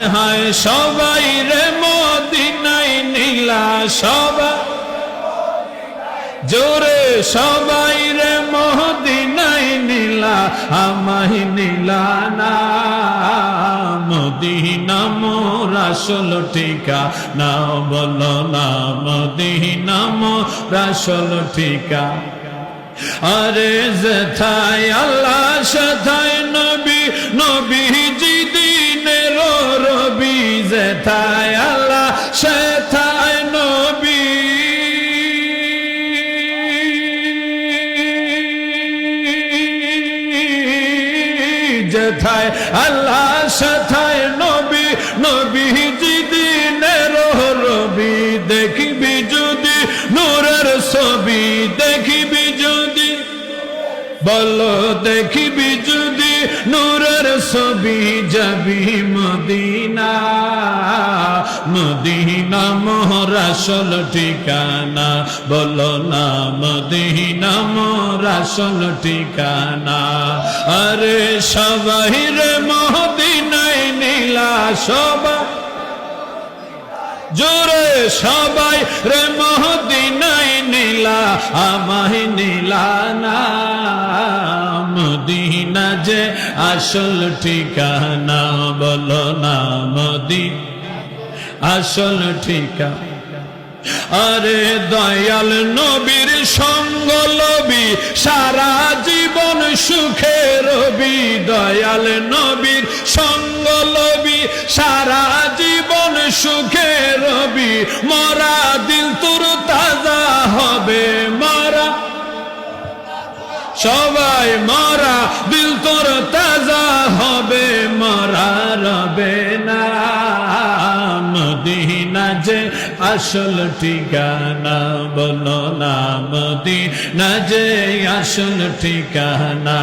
হায় সবাই রে মদিনায় নীলা সবাই জোরে সবাই রে মদিনায় নীলা আমায় নীলা না মদিনা মোর আসল ঠিকানা বলো না মদিনা মোর আসল ঠিকানা আরে যেথায় আল্লাহ সেথায় নবী নবীজি দিনের রবি যেথায় আল্লাহ সেথায় নবী যেথায় আল্লাহ সেথায় নবী নবীজি দিনের রবি দেখিবি যদি নূরের ছবি দেখিবি যদি বলো দেখিবি যদি নূরের ছবি যাবি মদিনা মদিনা মোর আসল ঠিকানা বলো না মদিনা মোর আসল ঠিকানা আরে সবাই রে মদিনায় নীলা সবাই জোরে সবাই রে মদিনায় নীলা আমায় নীলা না মদিনা যে আসল ঠিকানা বলো না মদিনা আসল ঠিকানা আরে দয়াল নবীর সঙ্গ লবি সারা জীবন সুখে রবি দয়াল নবীর সঙ্গ লবি সারা জীবন সুখে রবি মরা দিল তোর তাজা হবে মরা সবাই মরা দিল তোর তাজা হবে মরা রবে না মদিনা যে আসল ঠিকানা বলো না মদিনা যে আসল ঠিকানা